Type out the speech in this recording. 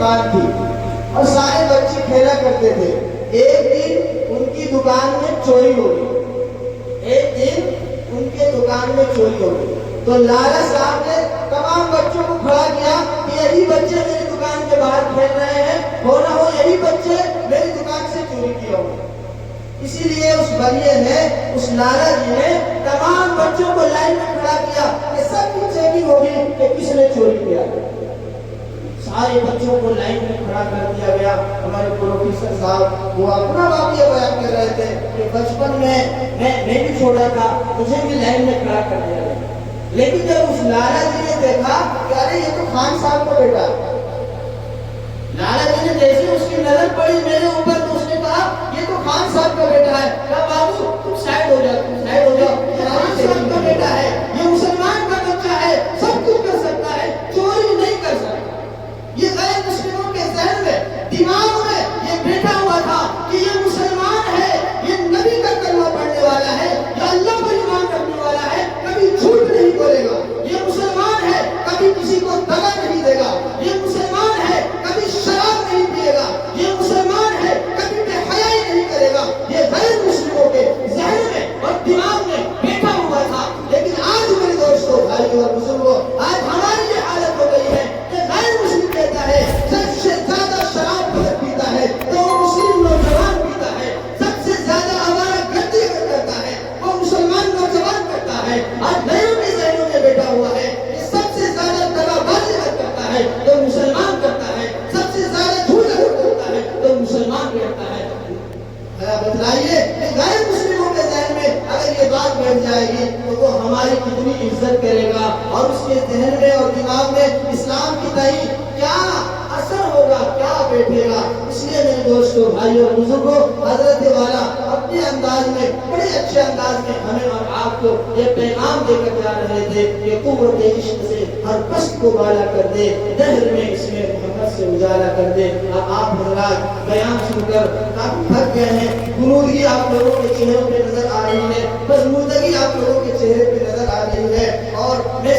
دکان تھی اور سارے بچے کھیلا کرتے تھے. ایک دن ان کی دکان میں چوری ہو گئی. تو لالا صاحب نے تمام بچوں کو کھڑا کیا کہ یہی بچے میری دکان کے باہر کھیل رہے ہیں, ہو نہ ہو یہی بچے میری دکان سے چوری کیا ہو. اسی لیے اس بلیے نے, اس لالا جی نے تمام بچوں کو لائن میں کھڑا کیا کہ سب کی چیکنگ ہوگی کہ کس نے چوری کیا. سارے بچوں کو لائن میں کھڑا کر دیا گیا. ہمارے پروفیسر صاحب وہ اپنا واقعہ بیان کر رہے تھے کہ بچپن میں بھی چھوٹا تھا, مجھے بھی لائن میں کھڑا کر دیا گیا. لیکن جب اس لالا جی نے دیکھا کہ ارے یہ تو خان صاحب کا بیٹا ہے, لالا جی نے جیسے اس کی نظر پڑی میرے اوپر تو اس نے کہا یہ تو خان صاحب کا بیٹا ہے. کہا بابو تم سائڈ ہو جاؤ, یہ خان صاحب کا بیٹا ہے, یہ مسلمان کا بچہ ہے, سب کچھ کر سکتا ہے, چوری نہیں کر سکتا. یہ غیر مسلموں کے ذہن میں, دماغ میں یہ بیٹھا ہوا تھا کہ یہ مسلمان ہے, یہ نبی کا کلمہ پڑھنے والا ہے, یہ اللہ پر ایمان رکھنے والا ہے, کبھی جھوٹ نہیں بولے گا. یہ مسلمان ہے, کبھی کسی کو دغا نہیں دے گا. یہ مسلمان ہے, کبھی شراب نہیں پیے گا. یہ مسلمان ہے, کبھی بے حیائی نہیں کرے گا. یہ غیر مسلموں کے ذہن میں اور دماغ میں بیٹھا ہوا تھا. لیکن آج میرے دوستوں, بھائیوں اور بزرگوں, آج ہماری یہ حالت ہو گئی ہے کہ غیر مسلم کہتا ہے سب سے زیادہ شراب پیتا ہے تو وہ مسلم نوجوان پیتا ہے, سب سے زیادہ آوارہ گردی کرتا ہے وہ مسلمان نوجوان کرتا ہے. آج غیروں کے ذہنوں میں بیٹھا ہوا ہے کہ سب سے زیادہ دغا بازی کرتا ہے تو مسلمان کرتا ہے, سب سے زیادہ جھوٹ کرتا ہے تو مسلمان کرتا ہے. بتلائیے کہ غیر مسلموں کے ذہن میں اگر یہ بات بیٹھ جائے گی تو وہ ہماری کتنی عزت کرے گا, اور اس کے ذہن میں اور دماغ میں اسلام کی تئیں کیا اثر ہوگا, کیا بیٹھے گا. اس لیے میرے دوستوں, بھائیوں اور بزرگوں, حضرت والا اپنے انداز میں, بڑے اچھے انداز میں ہمیں اور آپ کو یہ پیغام دے کر جا رہے تھے کہ قوت عشق سے ہر پست کو بالا کر دے, دہر میں اس میں محمد سے اجالا کر دے. آپ حضرات بیان سن کر کافی تھک گئے ہیں, غنودگی آپ لوگوں کے چہروں پہ نظر آ رہی ہے, بزمودگی آپ لوگوں کے چہرے پہ نظر آ رہی ہے, اور میں